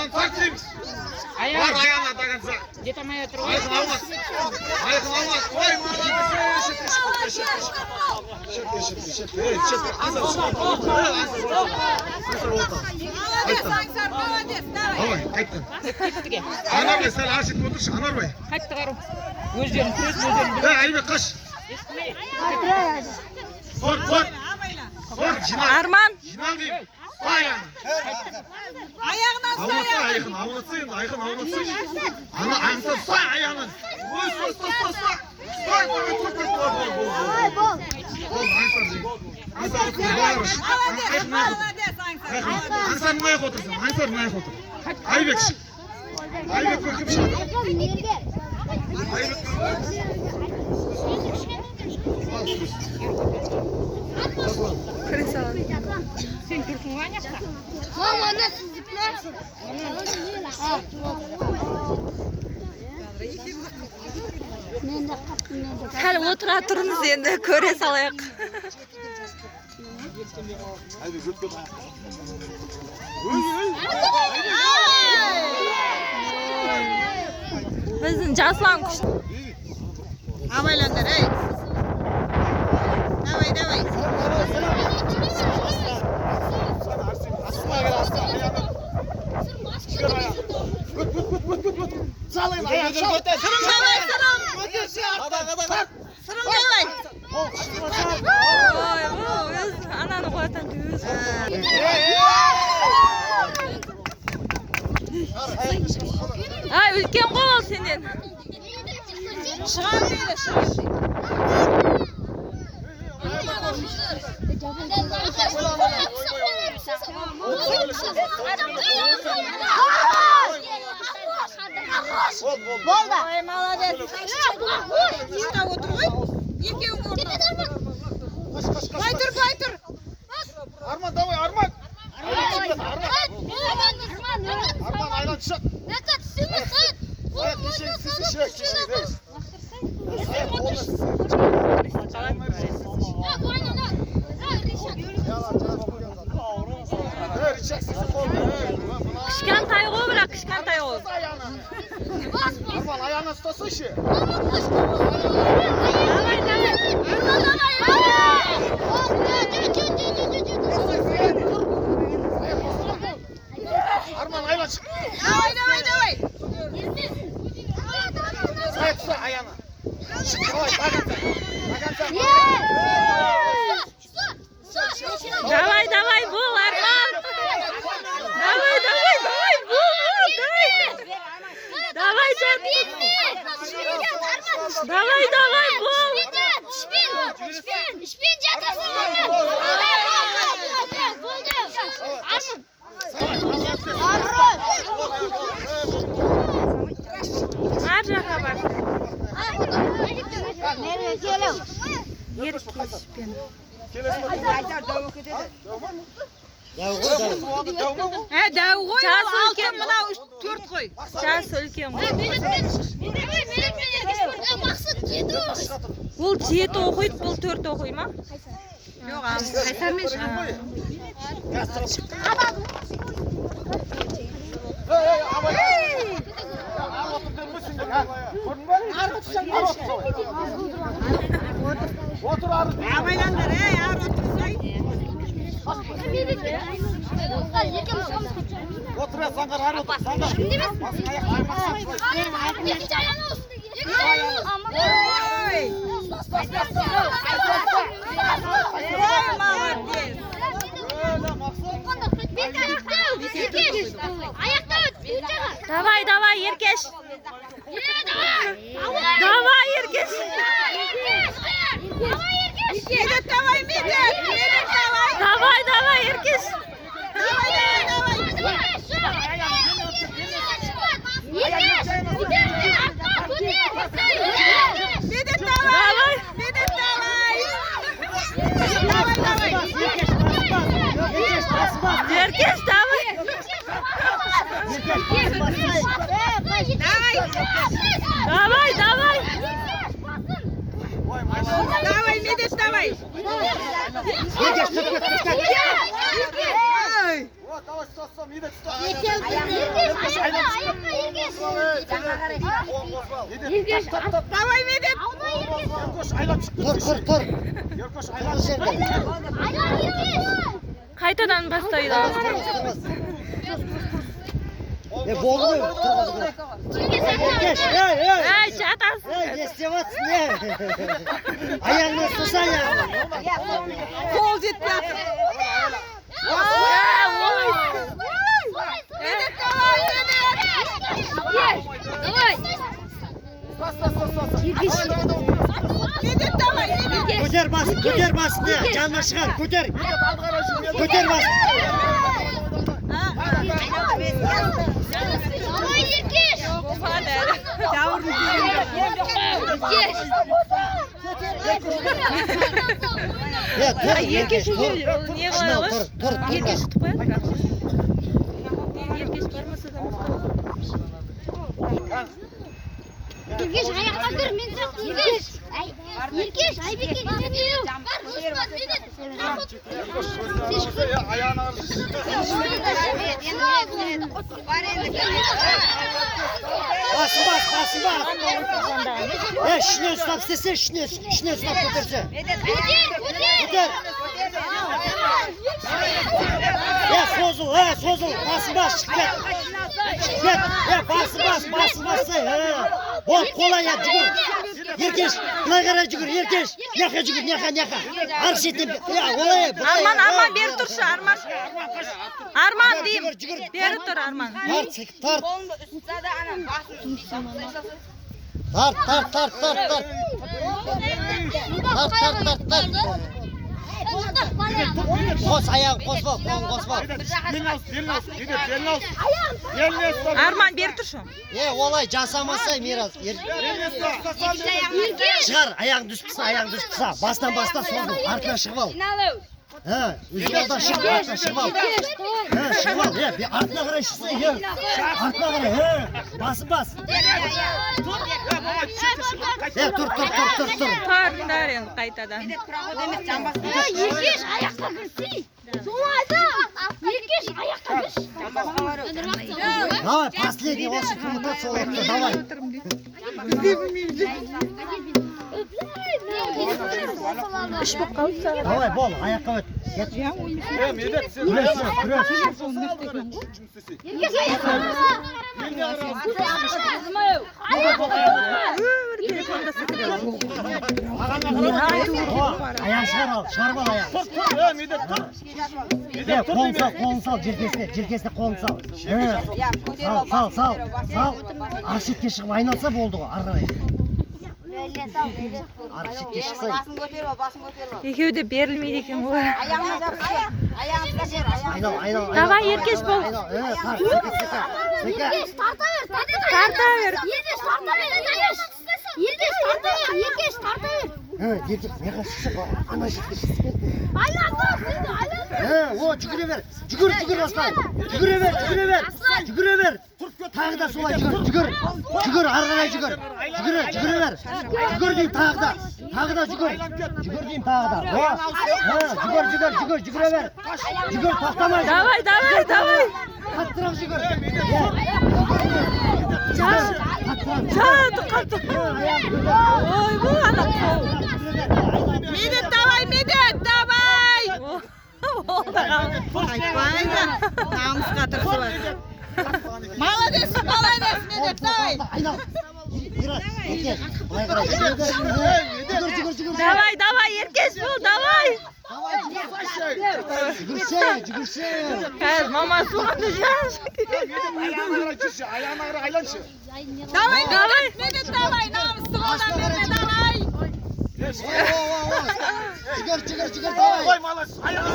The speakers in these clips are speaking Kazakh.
Ayağından takayım. Var ayağına takınsa. Где-то моя тройка. Ayakın almaz. Ayakın almaz. Vay Muhammed. Давай, қайттан. Анар бай, сәл ашытып отыршы, Анар бай. Қайтты қару. Өздерін күрес, өздерін. Айбек, қаш. Қор. Арман. Жинал деймін. Ayağını. Ayağından say. Ayağını avlatsın, ayağını avlatsın. Ana ayağını say ayağını. Oy, say. Say, bol. Ансар мынаяқ отырсын, ансар мынаяқ отыр. Айбек шық. Айбек көркем шық. Айбек Сен көрсің ғой аяқта? Мама, она сізді Сәл отыра тұрыңыз енді көре салайық. Біздің жасұлан күшті. Абайландар, ей. Давай. Ананы қоятын көз. Ай, үлкен ғой ол сенен. Шыған дейді, шыған. Болды. Ой, молодец. Сен отыр ғой. Екеуің орнына. Байтыр. Арман, давай, Арман. Арман, айlan çık. Kışkanтай ғой, бірақ kışkanтай ғой. Arman ayağına tutasın işi. Arman ayağına çık. Давай. Say tuta ayağına. Давай, bagan. Давай, бол, Арман. Давай, бол. Давай, жат. Давай, бол. Шпин жатасың. Ар жаққа бар. Дәу ғой, алтын мынау 4 қой. Жас үлкен ғой. Мақсат жеті. Бұл 7 оқиды, бұл 4 оқи ма? Жоқ, қайсармен шыға. Otur arı. Абайландар, ей, ар отырсай. Otur ya sangar arı otur. Sangar. Basın ayak ayırmasın. Давай, Еркеш. Давай, Еркеш. Медет, давай, Медет, давай. Давай, Еркеш. Медет, давай. Еркеш, давай. Давай. Давай, Медет, давай. Еркеш, çık. Sassa, mide tuta. Давай Медет. Erkoş aylap çık. Tur. Erkoş aylap çık. Қайтадан бастайды. Болды. Еркеш, Ай, жатасың. не істеватсың, не? Аяғыңа ұстаса аяғыңа. Қол жетпей жатыр. Медет давай, Медет давай, Медет. Көтер бас, не? Жанына шығар, көтер. Көтер бас. Еркеш, тұр. Не қылайық? Тұр. Еркеш ұтып қояды. Еркеш бармаса да Еркеш аяққа кір, мен жоқ. Еркеш, Айбекке кетемеу. Ayağına al. Басын бас. Ішіне ұстап істесе, ішіне ұстап көтерсе. Көтер. Созыл. Басын бас, шығып кет. Басын бассай. Бол, қолай, жүгір. Еркеш, былай қарай жүгір, Еркеш. Няқа жүгір, няқа. Ар шетінен, олай. Арман бері тұршы, Арман дейм. Бері тұр, Арман. Тарт. Қос аяғын қосма, қолын қосма. Арман бері тұршы. Олай жасамасай, Мирас. Шығар, аяғын дүс қыса. Бастан солды, артына шығып ал. Өзің алдан шығып ал. Шығып ал, артына қарай шықса, артына қарай, бас. Тұр. Тарыңдар енді қайтадан. Еркеш аяққа кірсей. Солайда. Еркеш аяққа кірш. Давай, последний, осы кімді солайды, давай. Үш боп қалды саған. Давай, бол, аяққа өт. Еркеш Аяқ шығарып ал аяқ. Қолын сал, жеркесіне қолын сал. Сал. Аршетке шығып айналса болды ғой, арғарай. Аршетке шықса. Екеуі де берілмейді екен ғой. Айнал. Давай, Еркеш бол. Еркеш тарта бер. Еркеш тарта бер. Еркеш, неға шықса, ана жерге шықса. О, жүгіре бер. Жүгір Аслан. Жүгіре бер. Тағы да солай жүгір. Арғарай жүгір. Жүгіре бер. Жүгір дейм тағы да. Жүгір дейм тағы да. Жүгіре бер. Жүгір, тоқтамай. Давай. Қаттырақ жүгір. Қатты. Ой, бұл ана қол. Медет, давай. Айтпайды. Намысқа тырысып. Молодец, Медет, давай. Айнал. Еркеш, былай қарай. Жүгір. Давай, Еркеш бол, давай. Жүгірсе. Қазір мама суғанды жаншы. Ayağına göre aylanşı. Давай, Медет, давай. Намысты қолдан берме, давай. Жүгір, давай. Koy malas. Ayağına.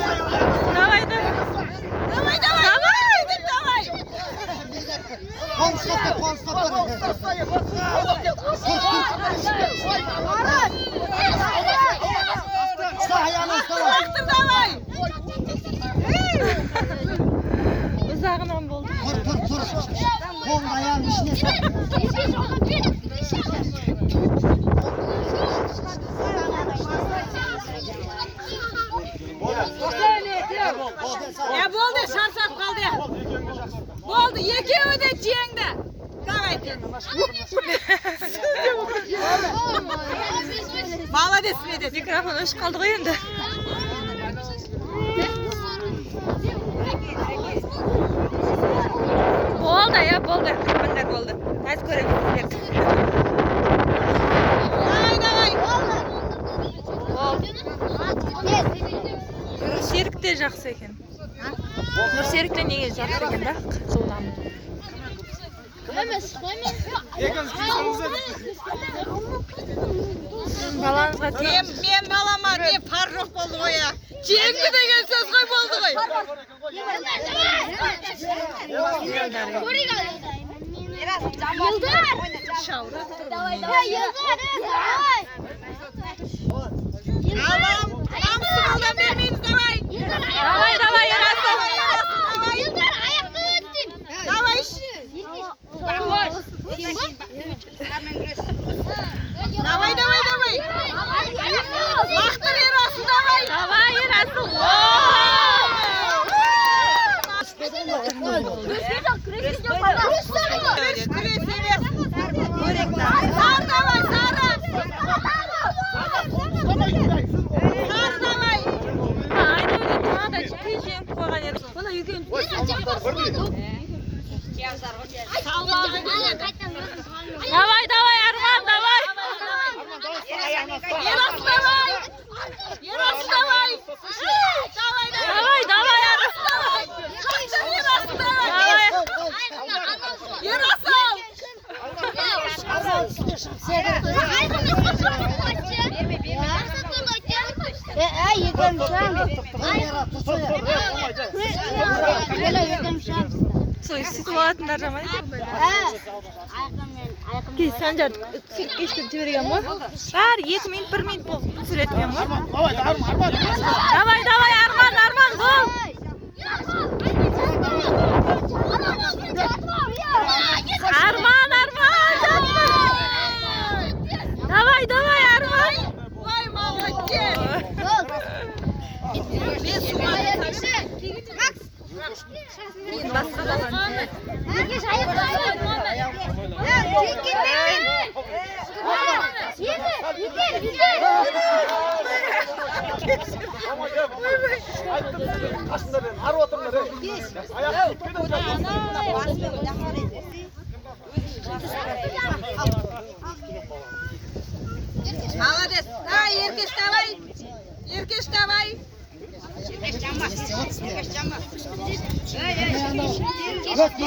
Давай. Медет, давай. Қолын стоп. Ұста аяғын ұста. Бақтыр, давай. Ұзағынан болды. Тұр. Қолын аяғын ішіне сап. Болды, шаршап қалды. Oldu, yekevi de çiğende. Davaydı. Молодец dedi. Mikrofon hoş kaldı endi. Oldu ya, oldu. Bunlar oldu. Tez görebiliriz. Nurserik de жақсы екен. Nurserik de неге жақсы екен да? Қызылдан. Балаңызға тием. Men balama diye farruh oldu o ya. Çiğengli деген söz koy oldu koy. Tamam. Namısı kaldan vermeyiz davay. Давай, Ерасыл. Davay. Давай. Лақтыр Ерасыл давай. Давай, Ерасыл. Сар давай, Сара. Сар давай. Aynen öyle. Bana da çıkacağım. Koygan yer. Bana yükün. Давай, Arman, давай. Ерасыл давай. Ерасыл давай. Давай, Arman. Ерасыл давай. Ерасыл. Soy sütü atınlar ama. Ki Sancar geçtim çevirgen var. Var 2 minut 1 minut bu süretken var. Давай, Arman, gol. Arman. Давай, Arman. Vay молодец. Молодец. Давай, Еркеш, давай. Еркеш, давай. Давай.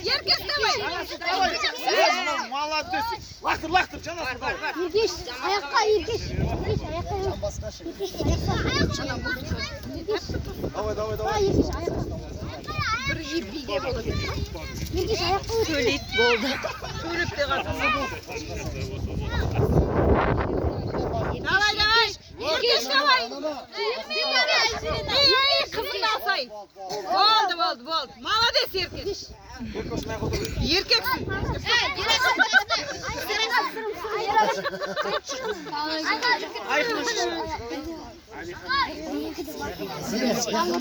Еркеш, давай. Молодец. Лақтыр, жанасың. Еркеш, аяққа еркеш. Давай. Еркеш, аяққа. Еркеш, аяққа. Söyleyip oldu. Давай. Еркеш, давай. İyi, kızını alsay. Oldu. Молодец, Еркеш. Еркекsin. Давай. Ne istiyorlar?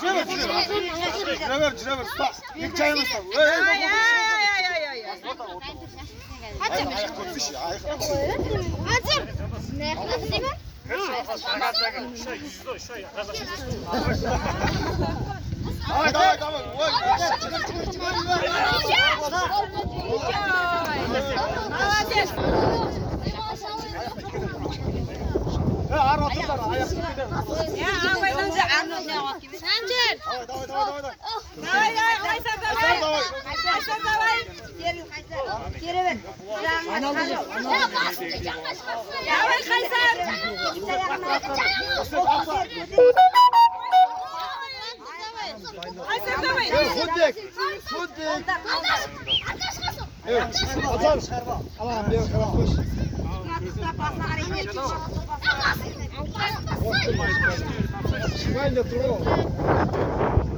Жүре бер, ұста. Екі чайын ұста. Давай. Молодец. Ары отырдар, аяқсыз кетер. Sancar. Давай. Kaysar давай. Давай, Kaysar. Kaysar давай. Sündük. Evet. Atalım. Allah'ım bir koş. ыңғайлы тұр ғой.